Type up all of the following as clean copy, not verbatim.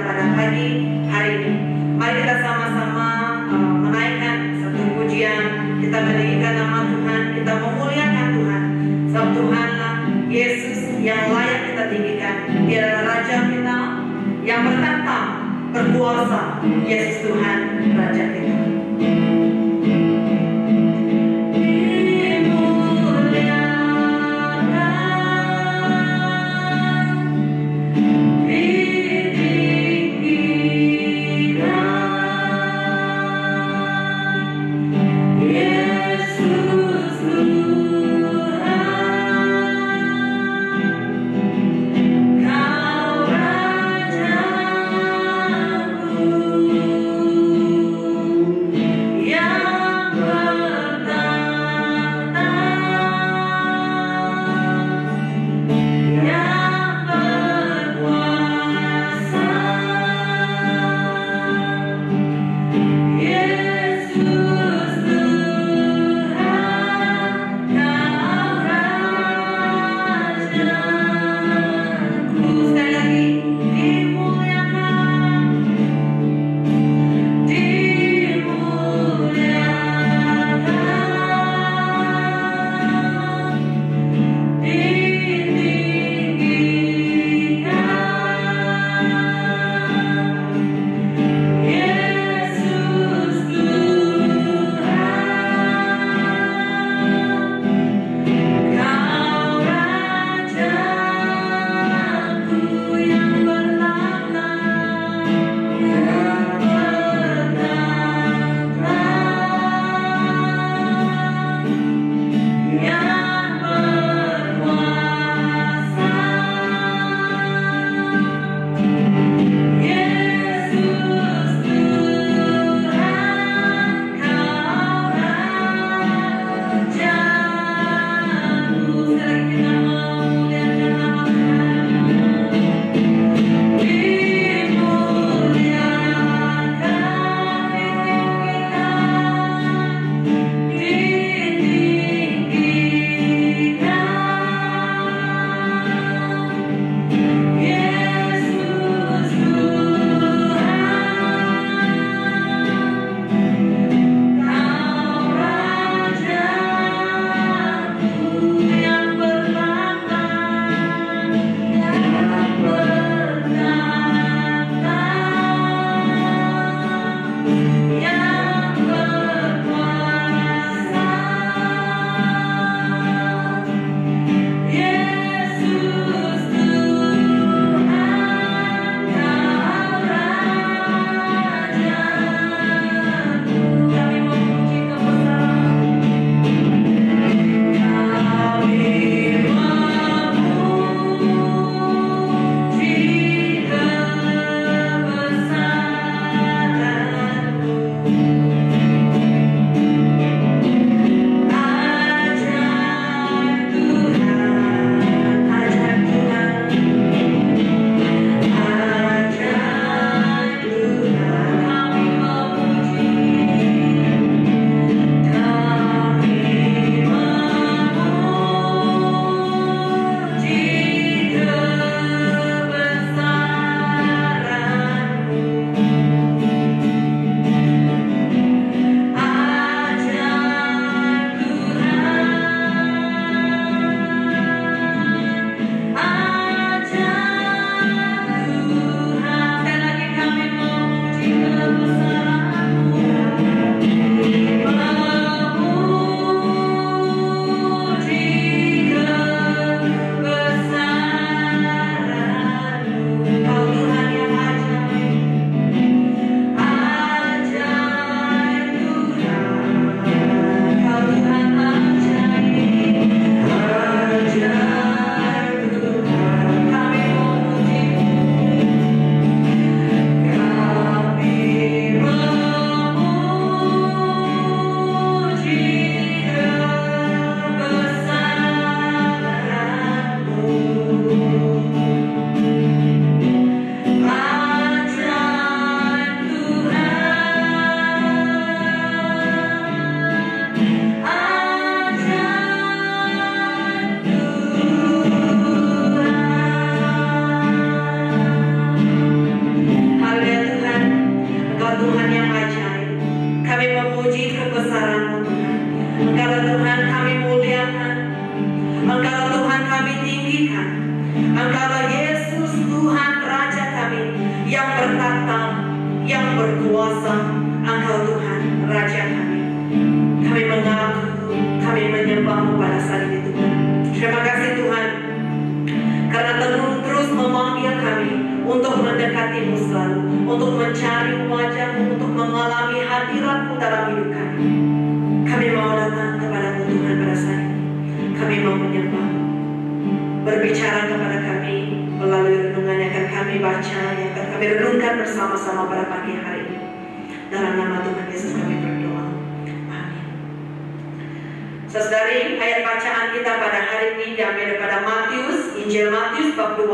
pada pagi hari ini. Mari kita sama-sama menaikkan satu pujian. Kita meninggikan nama Tuhan, kita memuliakan Tuhan. Sebab Tuhanlah Yesus yang layak kita tinggikan. Dia adalah Raja kita yang bertahta, berkuasa. Yesus Tuhan, Raja kita. berkuasa, Engkau Tuhan, Raja kami. Kami mengaku, kami menyembah-Mu pada saat ini Tuhan. Terima kasih Tuhan, karena terus memanggil kami untuk mendekati-Mu selalu, untuk mencari wajah-Mu, untuk mengalami hadirat-Mu dalam hidup kami. Kami mau datang kepada-Mu Tuhan pada saat ini. Kami mau menyembah-Mu. Berbicara kepada kami melalui renungan yang akan kami baca, yang akan kami renungkan bersama-sama pada pagi hari ini. Dalam nama Tuhan Yesus kami berdoa. Amin. Saudari, ayat bacaan kita pada hari ini diambil daripada Matius, Injil Matius bab 2.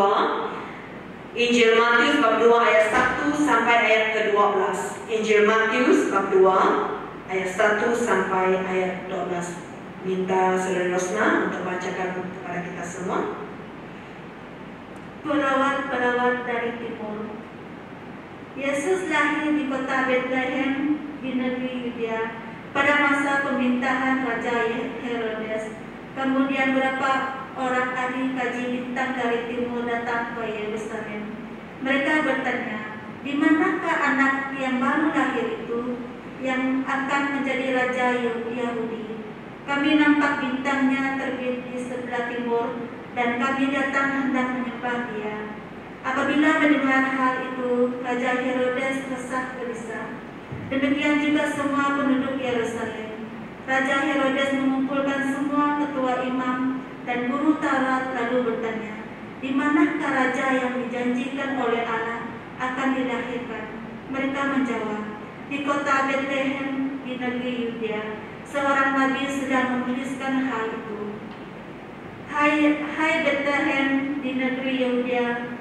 Injil Matius bab 2 ayat 1 sampai ayat ke-12. Injil Matius bab 2 ayat 1 sampai ayat 12. Minta Saudara Rosna untuk bacakan kepada kita semua. Perawat-perawat dari timur. Yesus lahir di kota Bethlehem di negeri Yudea pada masa pemerintahan Raja Herodes. Kemudian beberapa orang ahli kaji bintang dari timur datang ke Yerusalem. Mereka bertanya, di manakah anak yang baru lahir itu yang akan menjadi Raja Yahudi? Kami nampak bintangnya terbit di sebelah timur dan kami datang hendak menyembah Dia. Apabila mendengar hal itu, Raja Herodes resah gelisah. Demikian juga semua penduduk Yerusalem. Raja Herodes mengumpulkan semua ketua imam dan guru Taurat lalu bertanya, di manakah raja yang dijanjikan oleh Allah akan dilahirkan? Mereka menjawab, di kota Bethlehem di negeri Yudea. Seorang nabi sedang menuliskan hal itu. Hai Bethlehem di negeri Yudea,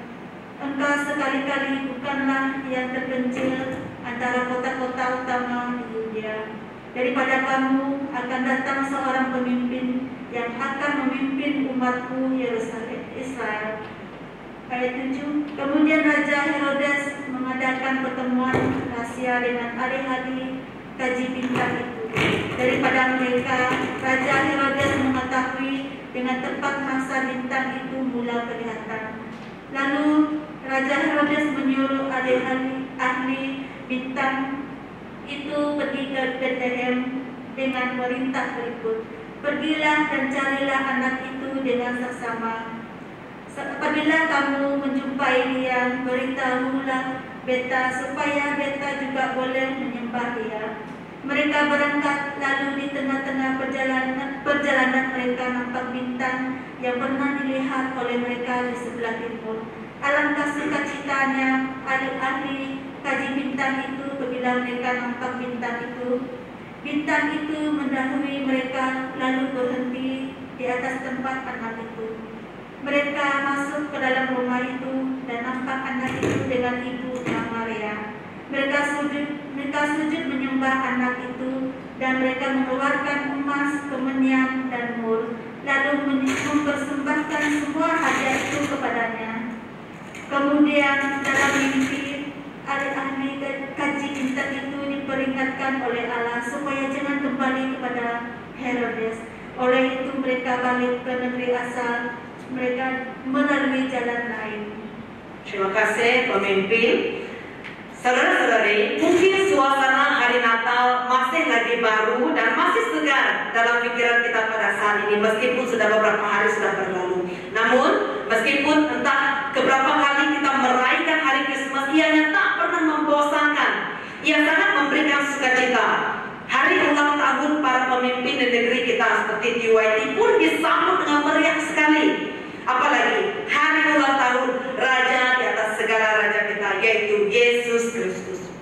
engkau sekali-kali bukanlah yang terpencil antara kota-kota utama di Yudea. Daripada kamu akan datang seorang pemimpin yang akan memimpin umatku Yerusalem Israel. Ayat 7. Kemudian Raja Herodes mengadakan pertemuan rahasia dengan ahli-ahli kaji bintang itu. Daripada mereka, Raja Herodes mengetahui dengan tepat masa bintang itu mula kelihatan. Lalu Raja Herodes menyuruh ahli bintang itu pergi ke Bethlehem dengan perintah berikut. Pergilah dan carilah anak itu dengan seksama. Apabila kamu menjumpai dia, beritahulah beta supaya beta juga boleh menyembah dia. Mereka berangkat, lalu di tengah-tengah perjalanan mereka nampak bintang yang pernah dilihat oleh mereka di sebelah timur. Alangkah sukacitanya ahli-ahli kaji bintang itu apabila mereka nampak bintang itu. Bintang itu mendahului mereka lalu berhenti di atas tempat anak itu. Mereka masuk ke dalam rumah itu dan nampak anak itu dengan ibu Maria. Mereka sujud menyembah anak itu dan mereka mengeluarkan emas, kemenyan dan mur, lalu mempersembahkan semua hadiah itu kepadanya. Kemudian dalam mimpi ahli-ahli kaji bintang itu diperingatkan oleh Allah supaya jangan kembali kepada Herodes. Oleh itu mereka balik ke negeri asal mereka melalui jalan lain. Terima kasih pemimpin. Saudara-saudari, mungkin suasana hari Natal masih lagi baru dan masih segar dalam pikiran kita pada saat ini, meskipun sudah beberapa hari sudah berlalu. Namun, meskipun entah keberapa kali kita merayakan hari Krismas, ianya tak pernah membosankan. Ia sangat memberikan sukacita. Hari ulang tahun para pemimpin di negeri kita seperti TYT pun disambut dengan meriah sekali. Apalagi hari ulang tahun Raja di atas segala raja kita, yaitu Yesus Kristus.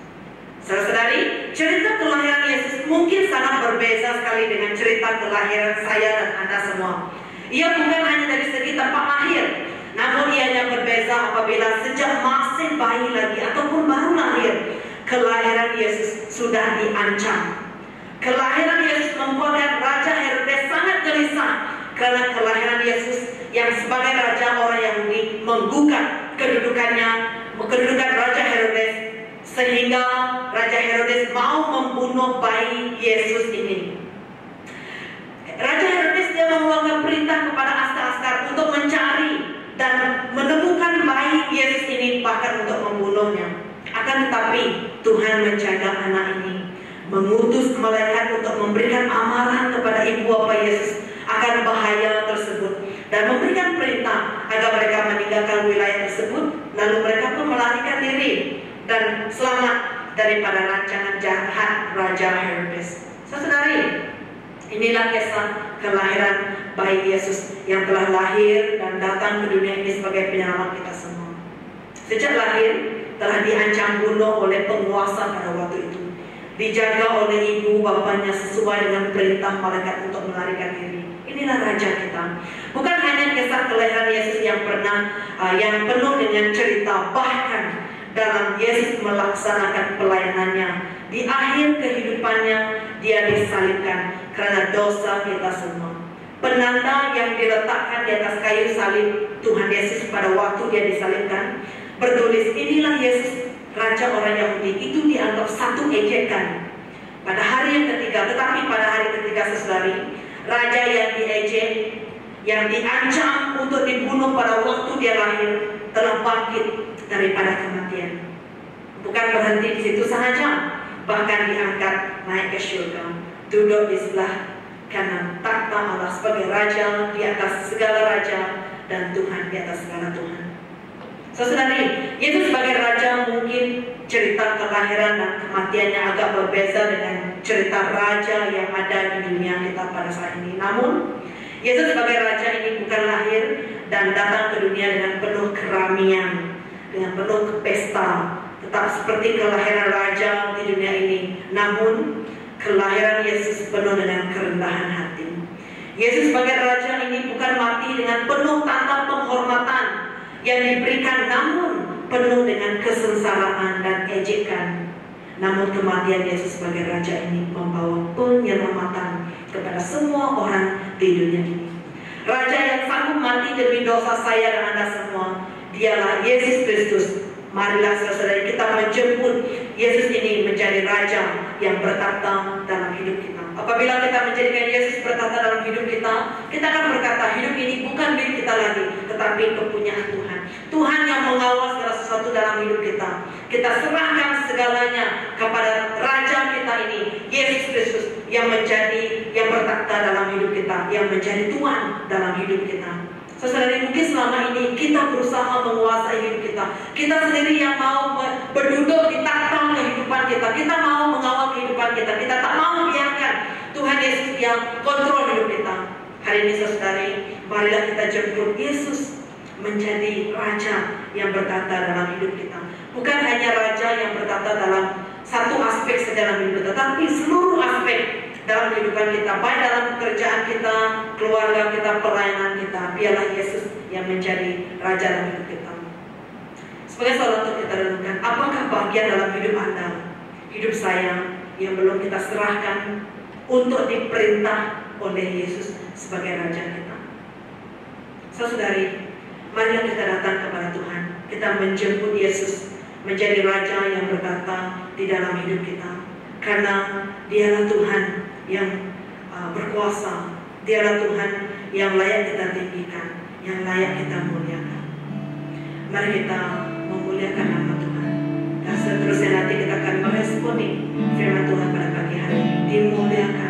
Saudara-saudari, cerita kelahiran Yesus mungkin sangat berbeza sekali dengan cerita kelahiran saya dan Anda semua. Ia bukan hanya dari segi tempat lahir, namun ianya berbeza apabila sejak masih bayi lagi ataupun baru lahir, kelahiran Yesus sudah diancam. Kelahiran Yesus membuatkan Raja Herodes sangat gelisah karena kelahiran Yesus yang sebagai raja orang Yahudi menggugat kedudukan Raja Herodes, sehingga Raja Herodes mau membunuh bayi Yesus ini. Raja Herodes dia mengeluarkan perintah kepada askar-askar untuk mencari dan menemukan bayi Yesus ini, bahkan untuk membunuhnya. Akan tetapi Tuhan menjaga anak ini, mengutus malaikat untuk memberikan amaran kepada ibu bapa Yesus akan bahaya tersebut, dan memberikan perintah agar mereka meninggalkan wilayah tersebut. Lalu mereka pun melarikan diri dan selamat daripada rancangan jahat Raja Herodes. Saudari, inilah kisah kelahiran bayi Yesus yang telah lahir dan datang ke dunia ini sebagai penyelamat kita semua. Sejak lahir telah diancam bunuh oleh penguasa pada waktu itu, dijaga oleh ibu bapanya sesuai dengan perintah malaikat untuk melarikan diri. Inilah raja kita. Bukan hanya kisah kelahiran Yesus yang penuh dengan cerita, bahkan dalam Yesus melaksanakan pelayanannya, di akhir kehidupannya dia disalibkan karena dosa kita semua. Penanda yang diletakkan di atas kayu salib Tuhan Yesus pada waktu dia disalibkan bertulis, inilah Yesus Raja orang Yahudi. Itu dianggap satu ejekan pada hari yang ketiga. Tetapi pada hari ketiga, saudari, raja yang diejek, yang diancam untuk dibunuh pada waktu dia lahir, telah bangkit daripada kematian. Bukan berhenti di situ saja, bahkan diangkat naik ke surga, duduk di sebelah kanan takhta Allah sebagai raja di atas segala raja dan Tuhan di atas segala Tuhan. Saudari, Yesus sebagai raja mungkin cerita kelahiran dan kematiannya agak berbeda dengan cerita raja yang ada di dunia kita pada saat ini. Namun, Yesus sebagai raja ini bukan lahir dan datang ke dunia dengan penuh keramaian, dengan penuh pesta, tetap seperti kelahiran raja di dunia ini. Namun, kelahiran Yesus penuh dengan kerendahan hati. Yesus sebagai raja ini bukan mati dengan penuh tanda penghormatan yang diberikan, namun penuh dengan kesengsaraan dan ejekan. Namun kematian Yesus sebagai raja ini membawa penyelamatan kepada semua orang di dunia ini. Raja yang sanggup mati demi dosa saya dan Anda semua, dialah Yesus Kristus. Marilah saudara kita menjemput Yesus ini menjadi raja yang bertahta dalam hidup kita. Apabila kita menjadikan Yesus bertahta dalam hidup kita, kita akan berkata hidup ini bukan milik kita lagi, tetapi kepunyaan Tuhan. Tuhan yang mengawal segala sesuatu dalam hidup kita. Kita serahkan segalanya kepada Raja kita ini, Yesus Kristus, yang bertahta dalam hidup kita, yang menjadi Tuhan dalam hidup kita. Saudari, mungkin selama ini kita berusaha menguasai hidup kita. Kita sendiri yang mau berduduk di takhta kehidupan kita. Kita mau mengawal kehidupan kita. Kita tak mau biarkan Tuhan Yesus yang kontrol hidup kita. Hari ini saudari, marilah kita jemput Yesus menjadi Raja yang bertahta dalam hidup kita. Bukan hanya Raja yang bertahta dalam satu aspek saja dalam hidup kita, tapi seluruh aspek dalam kehidupan kita, baik dalam pekerjaan kita, keluarga kita, pelayanan kita. Biarlah Yesus yang menjadi Raja dalam hidup kita. Sebagai seorang untuk kita renungkan, apakah bagian dalam hidup Anda, hidup saya, yang belum kita serahkan untuk diperintah oleh Yesus sebagai Raja kita? Saudari, marilah kita datang kepada Tuhan. Kita menjemput Yesus menjadi Raja yang bertahta di dalam hidup kita. Karena dialah Tuhan yang berkuasa, dialah Tuhan yang layak kita tinggikan, yang layak kita muliakan. Mari kita memuliakan nama Tuhan. Dan seterusnya nanti kita akan meresponi firman Tuhan pada pagi hari. Dimuliakan.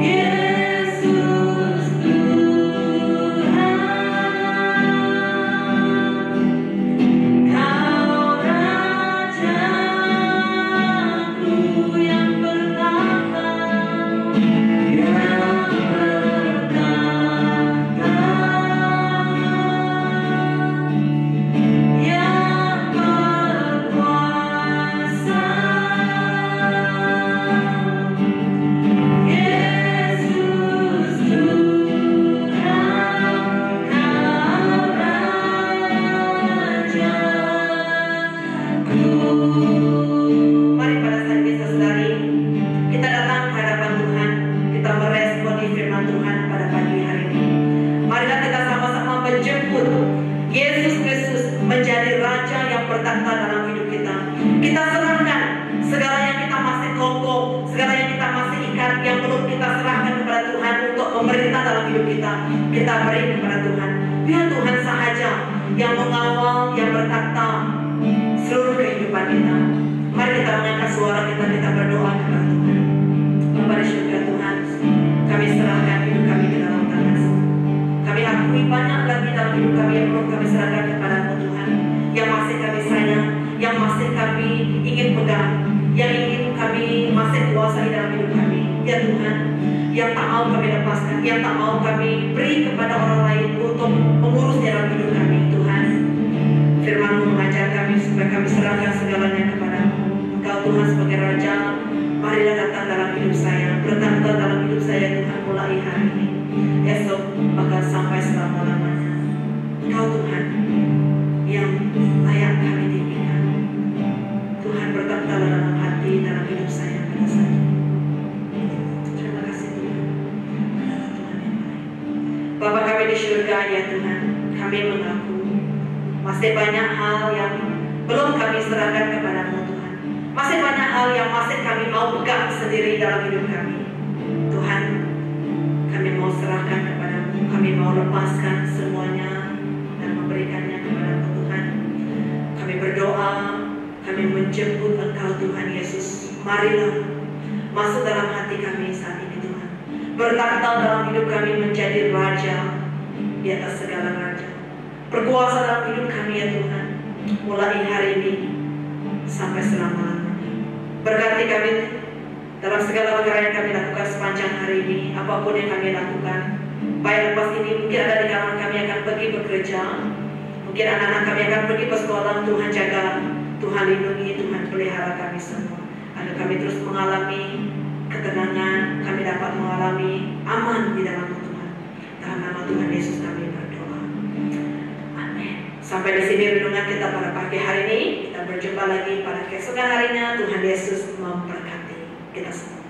Yesus kita beri kepada Tuhan. Biar Tuhan sahaja yang mengawal, yang bertata seluruh kehidupan kita. Mari kita mengangkat suara kita, kita berdoa kepada Tuhan. Bapa di surga Tuhan, kami serahkan hidup kami ke dalam tangan-Mu. Kami akui banyak lagi dalam hidup kami yang belum kami serahkan kepada-Mu Tuhan, yang masih kami sayang, yang masih kami ingin pegang, yang ingin kami masih kuasai dalam hidup kami. Ya Tuhan, yang tak mau kami lepaskan, yang tak mau kami beri kepada orang lain untuk mengurusnya dalam hidup kami. Tuhan, firman-Mu mengajar kami supaya kami serahkan segalanya kepada-Mu. Engkau Tuhan sebagai Raja, marilah datang dalam hidup saya, bertata dalam hidup saya Tuhan, mulai hari ini, esok, bahkan sampai selama-lamanya. Engkau Tuhan yang layak kami tinggikan. Tuhan bertata dalam hati, dalam hidup saya pada saat ini. Terima kasih Tuhan, karena Tuhan yang baik. Bapa kami di surga, ya Tuhan, kami mengaku masih banyak hal yang belum kami serahkan kepada-Mu Tuhan. Masih banyak hal yang masih kami mau pegang sendiri dalam hidup kami. Tuhan, kami mau serahkan kepada-Mu, kami mau lepaskan semuanya dan memberikannya kepada-Mu Tuhan. Kami berdoa, kami menjemput Engkau Tuhan Yesus. Marilah masuk dalam hati kami saat ini Tuhan. Bertata dalam hidup kami menjadi Raja di atas segala raja. Berkuasa dalam hidup kami ya Tuhan, mulai hari ini sampai selama-lamanya. Berkati kami dalam segala perkara yang kami lakukan sepanjang hari ini, apapun yang kami lakukan. Baik lepas ini mungkin ada di kalangan kami akan pergi bekerja, mungkin anak-anak kami akan pergi ke sekolah. Tuhan jaga, Tuhan lindungi, Tuhan pelihara kami semua. Agar kami terus mengalami ketenangan, kami dapat mengalami aman di dalam Tuhan. Dalam nama Tuhan Yesus kami berdoa. Amin. Sampai di sini renungan kita pada pagi hari ini. Kita berjumpa lagi pada keesokan harinya. Tuhan Yesus memberkati kita semua.